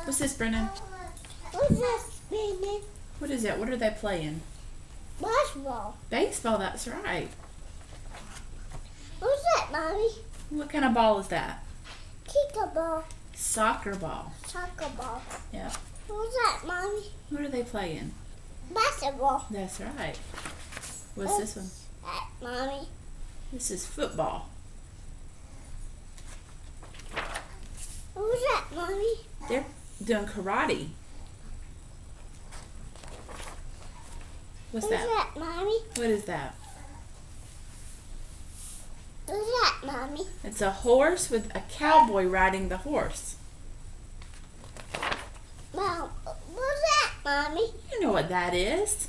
What's this, Brennan? What's this, Brennan? What is it? What are they playing? Basketball. Baseball, that's right. What's that, Mommy? What kind of ball is that? Kickball. Soccer ball. Soccer ball. Yeah. What's that, Mommy? What are they playing? Basketball. That's right. What's this one? That, Mommy? This is football. What's that, Mommy? They're doing karate. What's What's that? that, Mommy? What is that? What's that, Mommy? It's a horse with a cowboy riding the horse. Mom, what's that, Mommy? You know what that is.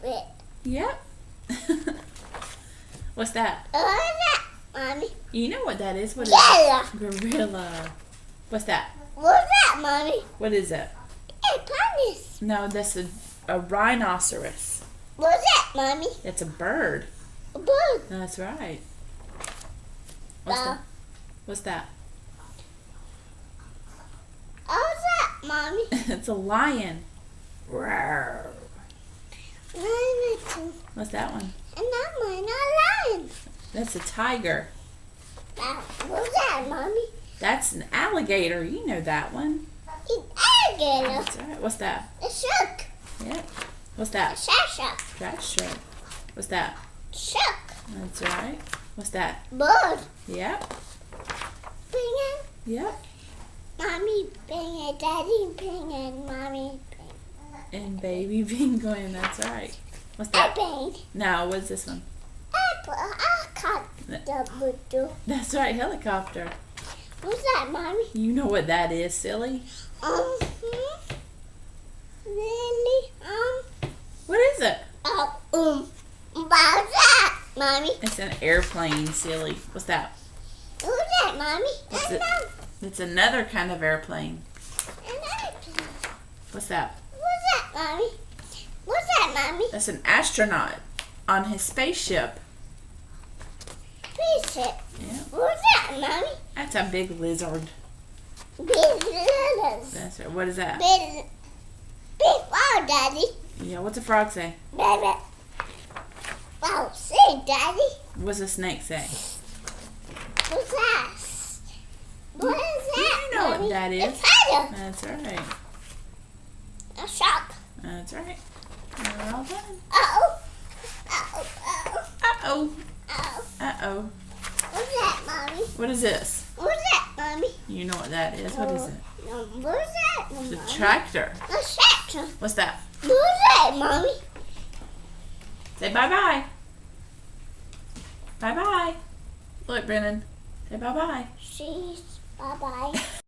Elephant. Yep. What's that? What's that, Mommy? You know what that is. What is Gorilla. it? Gorilla. What's that? What's that, Mommy? What is it? Hey, Ponies. No, that's a rhinoceros. What's that, Mommy? It's a bird. A bird. That's right. What's that? What's that? What's that, Mommy? It's a lion. Rawr. What's that one? And I'm a lion. That's a tiger. What's that, Mommy? That's an alligator. You know that one. An alligator. That's right. What's that? A shark. Yep. What's A that? shark. That's shark. What's that? Shark. That's right. What's that? Bird. Yep. Penguin. Yep. Mommy penguin. Daddy penguin. Mommy And baby penguin. That's right. What's penguin. that? Penguin. No, what's this one? Apple. I caught the butter. That's right. Helicopter. What's that, Mommy? You know what that is, silly. Really? What is it? What's that, Mommy? It's an airplane, silly. What's that? What's that, Mommy? What's it? It's another kind of airplane. What's that? What's that, Mommy? What's that, Mommy? That's an astronaut on his spaceship. Fish it. Yeah. What's that, Mommy? That's a big lizard. Big little. That's right. What is that? Big wow, Daddy. Yeah, what's a frog say? Baby. Wow, say, Daddy. What's a snake say? What's that? What is that, You know Mommy? what that is. A spider. That's right. A shark. That's right. We're all done. Uh-oh. Uh-oh. Uh-oh. Uh-oh. Uh-oh. What's that, Mommy? What is this? What's that, Mommy? You know what that is. What is it? What's that, It's Mommy? a tractor. A tractor. What's that? What's that, Mommy? Say bye-bye. Bye-bye. Look, Brennan. Say bye-bye. She's bye-bye.